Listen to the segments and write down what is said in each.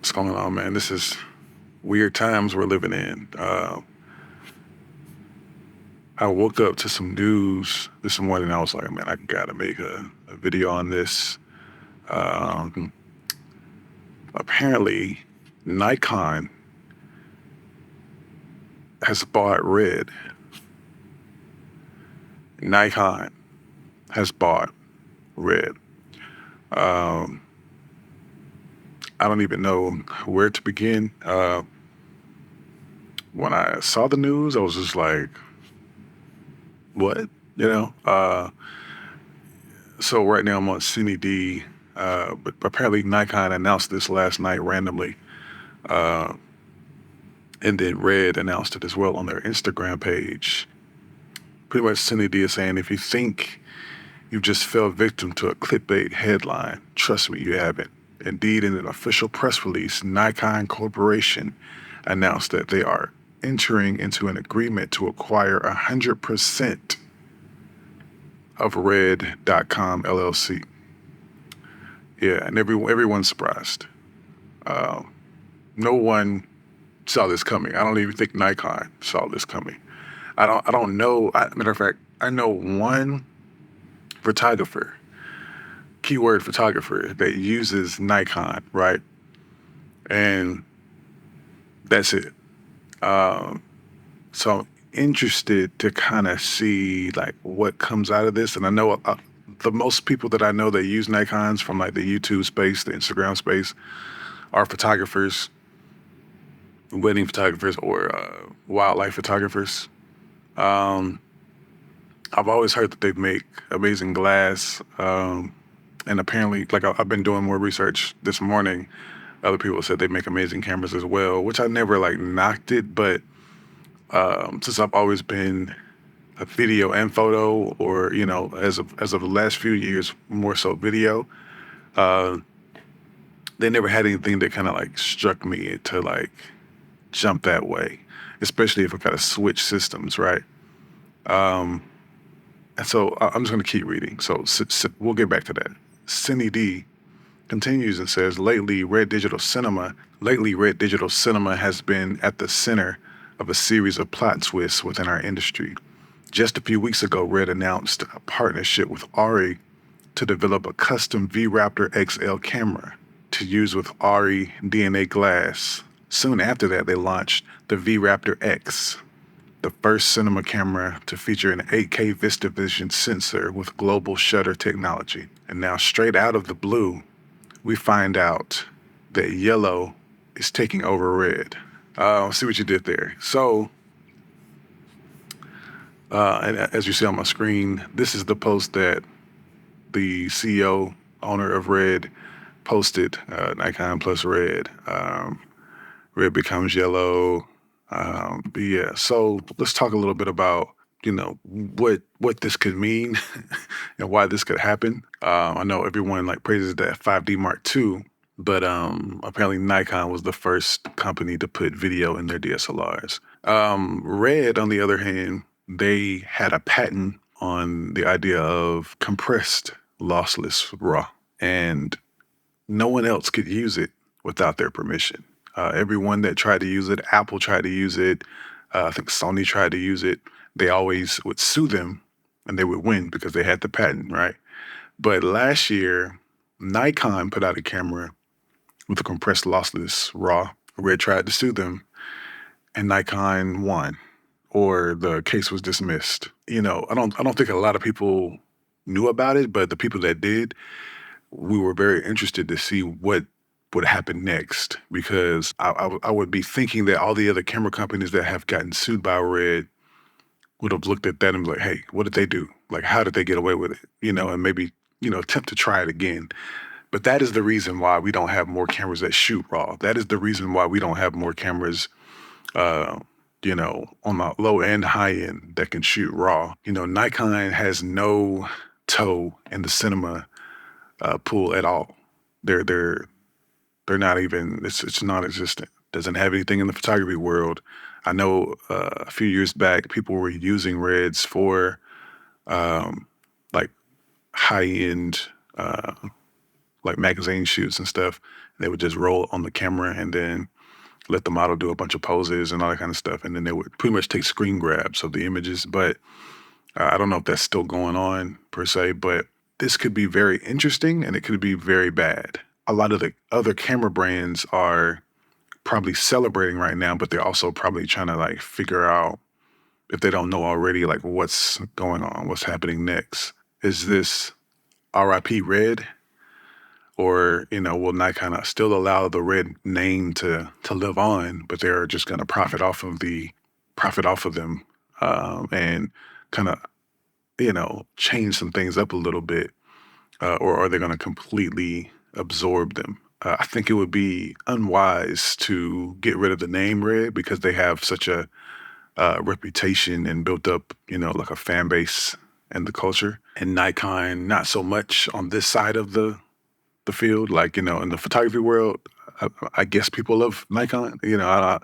What's going on, man? This is weird times we're living in. I woke up to some news this morning. I was like, man, I gotta make a video on this. Um, Apparently, Nikon has bought Red. Nikon has bought Red. Um, I don't even know where to begin. When I saw the news, I was just like, what? You know? So right now I'm on CineD, but apparently Nikon announced this last night randomly, uh, and then Red announced it as well on their Instagram page. Pretty much CineD is saying, if you think you just fell victim to a clickbait headline, trust me, you haven't. Indeed, in an official press release, Nikon Corporation announced that they are entering into an agreement to acquire 100% of Red.com LLC. Yeah, and everyone's surprised. Uh, no one saw this coming. I don't even think Nikon saw this coming. I don't know. Matter of fact, I know one photographer, keyword photographer, that uses Nikon, right? And that's it. Um, so I'm interested to kind of see like what comes out of this. And I know the most people that I know that use Nikons from like the YouTube space, the Instagram space, are photographers, wedding photographers, or wildlife photographers. Um, I've always heard that they make amazing glass, and apparently, like I've been doing more research this morning. Other people said they make amazing cameras as well, which I never like knocked it, but since I've always been a video and photo, or as of the last few years, more so video, uh, they never had anything that kind of like struck me to like jump that way, especially if I got to switch systems, right? Um, And so I'm just going to keep reading. So we'll get back to that. Cindy D continues and says, lately Red Digital Cinema has been at the center of a series of plot twists within our industry. Just a few weeks ago, Red announced a partnership with Ari to develop a custom V-Raptor XL camera to use with Ari DNA glass. Soon after that, they launched the V-Raptor X, the first cinema camera to feature an 8K VistaVision sensor with global shutter technology. And now, straight out of the blue, we find out that yellow is taking over red. See what you did there. So, and as you see on my screen, this is the post that the CEO, owner of Red, posted. Nikon plus Red. Red becomes yellow. But yeah, so let's talk a little bit about what this could mean and why this could happen. I know everyone like praises that 5D Mark II, but apparently Nikon was the first company to put video in their DSLRs. Red, on the other hand, they had a patent on the idea of compressed lossless RAW, and no one else could use it without their permission. Everyone that tried to use it, Apple tried to use it, I think Sony tried to use it, they always would sue them and they would win because they had the patent, right? But last year, Nikon put out a camera with a compressed lossless RAW. Red tried to sue them and Nikon won, or the case was dismissed. I don't think a lot of people knew about it, but the people that did, we were very interested to see what would happen next, because I would be thinking that all the other camera companies that have gotten sued by Red would have looked at that and be like, hey, what did they do? Like, how did they get away with it? And maybe, attempt to try it again. But that is the reason why we don't have more cameras that shoot RAW. That is the reason why we don't have more cameras, uh, on the low and high end that can shoot RAW. Nikon has no toe in the cinema pool at all. They're not even. It's non-existent. Doesn't have anything in the photography world. I know a few years back, people were using Reds for like high-end, like magazine shoots and stuff. They would just roll on the camera and then let the model do a bunch of poses and all that kind of stuff. And then they would pretty much take screen grabs of the images. But I don't know if that's still going on per se, but this could be very interesting and it could be very bad. A lot of the other camera brands are probably celebrating right now, but they're also probably trying to like figure out, if they don't know already, like what's going on, what's happening next. Is this RIP Red? Or, will Nikon still allow the Red name to live on, but they're just gonna profit off of them, and kind of, change some things up a little bit, or are they gonna completely absorb them? I think it would be unwise to get rid of the name Red because they have such a reputation and built up, like a fan base and the culture. And Nikon, not so much on this side of the field, like, in the photography world. I guess people love Nikon. I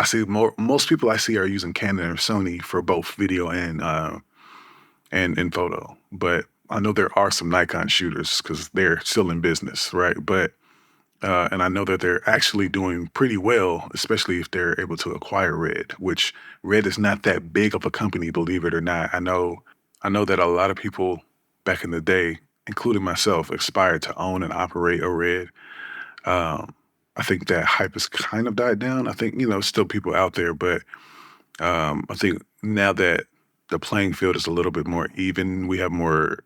see most people I see are using Canon or Sony for both video and photo. But I know there are some Nikon shooters because they're still in business, right? But and I know that they're actually doing pretty well, especially if they're able to acquire Red, which Red is not that big of a company, believe it or not. I know that a lot of people back in the day, including myself, aspired to own and operate a Red. I think that hype has kind of died down. I think, still people out there, but I think now that the playing field is a little bit more even, we have more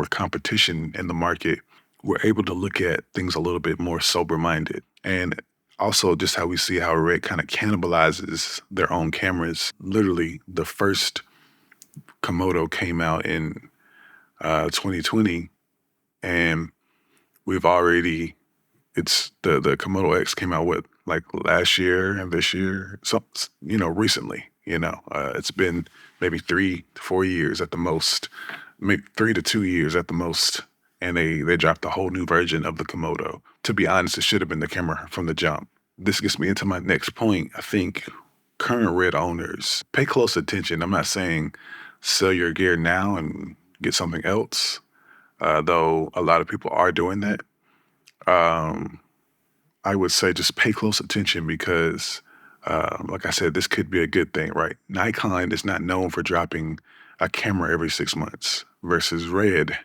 competition in the market. We're able to look at things a little bit more sober-minded. And also just how we see how Red kind of cannibalizes their own cameras. Literally, the first Komodo came out in 2020, and we've already it's the Komodo X came out what, like last year and this year, so recently. It's been maybe 3 to 4 years at the most, maybe 3 to 2 years at the most, and they dropped a whole new version of the Komodo. To be honest, it should have been the camera from the jump. This gets me into my next point. I think current Red owners pay close attention. I'm not saying sell your gear now and get something else, though a lot of people are doing that. Um, I would say just pay close attention because, like I said, this could be a good thing, right? Nikon is not known for dropping a camera every 6 months, versus Red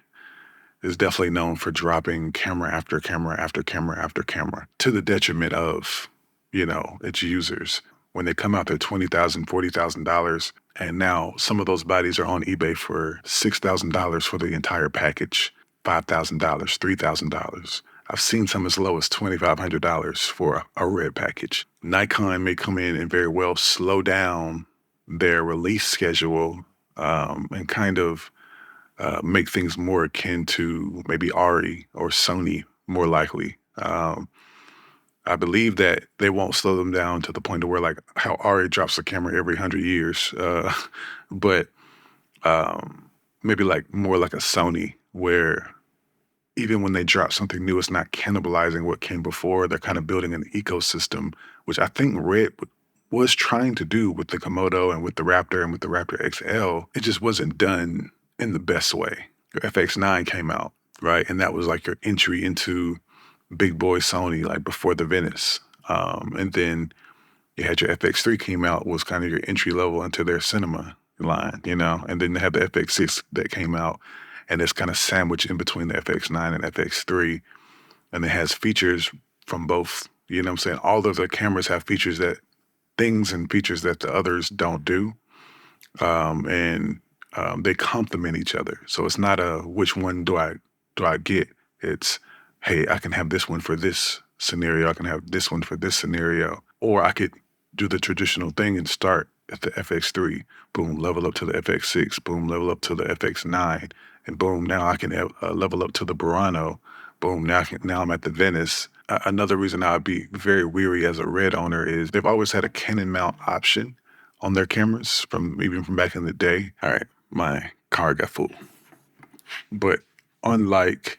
is definitely known for dropping camera after camera after camera after camera to the detriment of, its users. When they come out, they're $20,000, $40,000, and now some of those bodies are on eBay for $6,000 for the entire package, $5,000, $3,000. I've seen some as low as $2,500 for a Red package. Nikon may come in and very well slow down their release schedule, and kind of make things more akin to maybe Ari or Sony, more likely. I believe that they won't slow them down to the point of where, like, how Ari drops a camera every 100 years, but maybe like more like a Sony, where even when they drop something new, it's not cannibalizing what came before. They're kind of building an ecosystem, which I think Red was trying to do with the Komodo and with the Raptor and with the Raptor XL. It just wasn't done in the best way. Your FX9 came out, right? And that was like your entry into big boy Sony, like before the Venice. And then you had your FX3 came out, was kind of your entry level into their cinema line, and then they had the FX6 that came out, and it's kind of sandwiched in between the FX9 and FX3, and it has features from both. You know what I'm saying? All of the cameras have things and features that the others don't do, and they complement each other. So it's not a which one do I get. It's, hey, I can have this one for this scenario. I can have this one for this scenario, or I could do the traditional thing and start at the FX3, boom, level up to the FX6, boom, level up to the FX9, and boom, now I can level up to the Burano, boom, now I'm at the Venice. Another reason I'd be very weary as a Red owner is they've always had a Canon mount option on their cameras even from back in the day. All right, my car got full. But unlike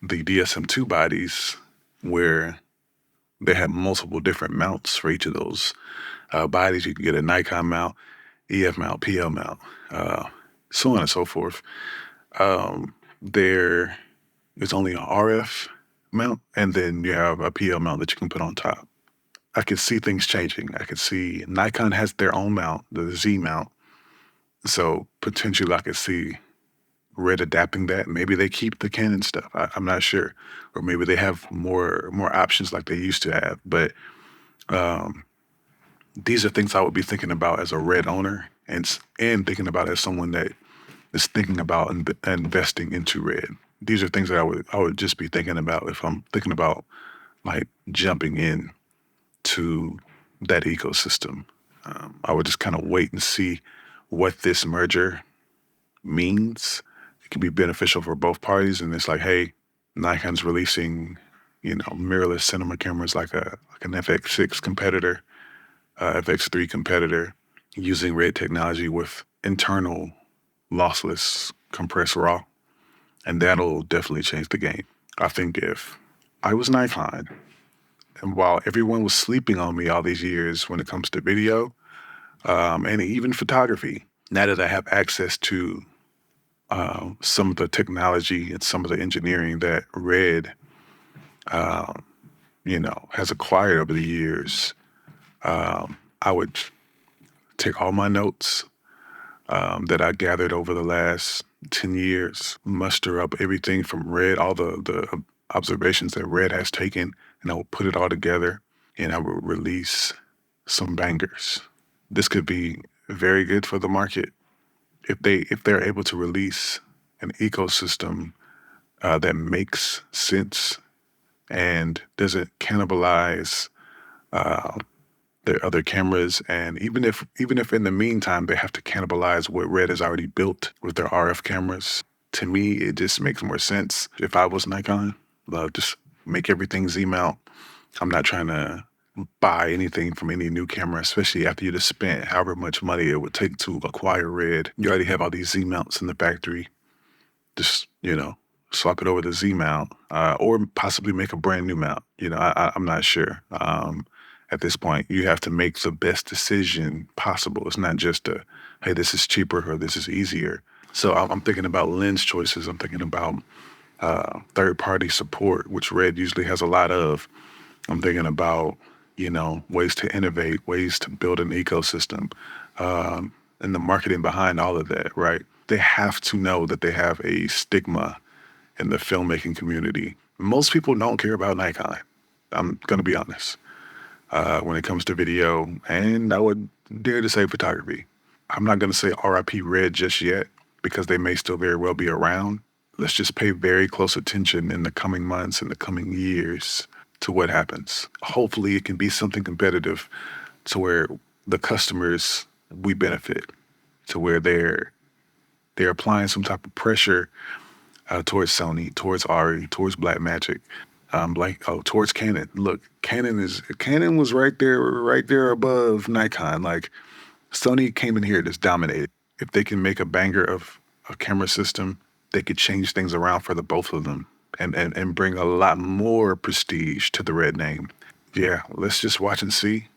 the DSM-2 bodies, where they have multiple different mounts for each of those bodies, you can get a Nikon mount, EF mount, PL mount, so on and so forth. There is only an RF mount, and then you have a PL mount that you can put on top. I could see things changing. I could see Nikon has their own mount, the Z mount. So potentially I could see Red adapting that. Maybe they keep the Canon stuff. I'm not sure. Or maybe they have more options like they used to have. But um, these are things I would be thinking about as a Red owner, and thinking about as someone that is thinking about investing into Red. These are things that I would just be thinking about if I'm thinking about like jumping in to that ecosystem. I would just kind of wait and see what this merger means. It can be beneficial for both parties, and it's like, hey, Nikon's releasing, mirrorless cinema cameras like an FX6 competitor, FX3 competitor, using Red technology with internal lossless compressed RAW, and that'll definitely change the game. I think if I was Nikon, and while everyone was sleeping on me all these years when it comes to video, and even photography, now that I have access to some of the technology and some of the engineering that Red, has acquired over the years, I would take all my notes that I gathered over the last 10 years, muster up everything from Red, all the observations that Red has taken, and I will put it all together, and I will release some bangers. This could be very good for the market if they're able to release an ecosystem that makes sense and doesn't cannibalize uh, their other cameras. And even if in the meantime they have to cannibalize what Red has already built with their RF cameras, to me it just makes more sense. If I was Nikon, just make everything Z mount. I'm not trying to buy anything from any new camera, especially after you just spent however much money it would take to acquire Red. You already have all these Z mounts in the factory. Just, swap it over to Z mount, or possibly make a brand new mount. I'm not sure. At this point, you have to make the best decision possible. It's not just hey, this is cheaper or this is easier. So I'm thinking about lens choices. I'm thinking about third-party support, which Red usually has a lot of. I'm thinking about, ways to innovate, ways to build an ecosystem, and the marketing behind all of that, right? They have to know that they have a stigma in the filmmaking community. Most people don't care about Nikon. I'm going to be honest. When it comes to video, and I would dare to say photography. I'm not going to say RIP Red just yet because they may still very well be around. Let's just pay very close attention in the coming months, in the coming years, to what happens. Hopefully, it can be something competitive to where the customers, we benefit, to where they're applying some type of pressure towards Sony, towards Ari, towards Blackmagic, towards Canon. Look, Canon was right there above Nikon. Like Sony came in here just dominated. If they can make a banger of a camera system, they could change things around for the both of them and bring a lot more prestige to the Red name. Yeah, let's just watch and see.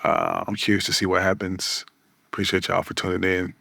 I'm curious to see what happens. Appreciate y'all for tuning in.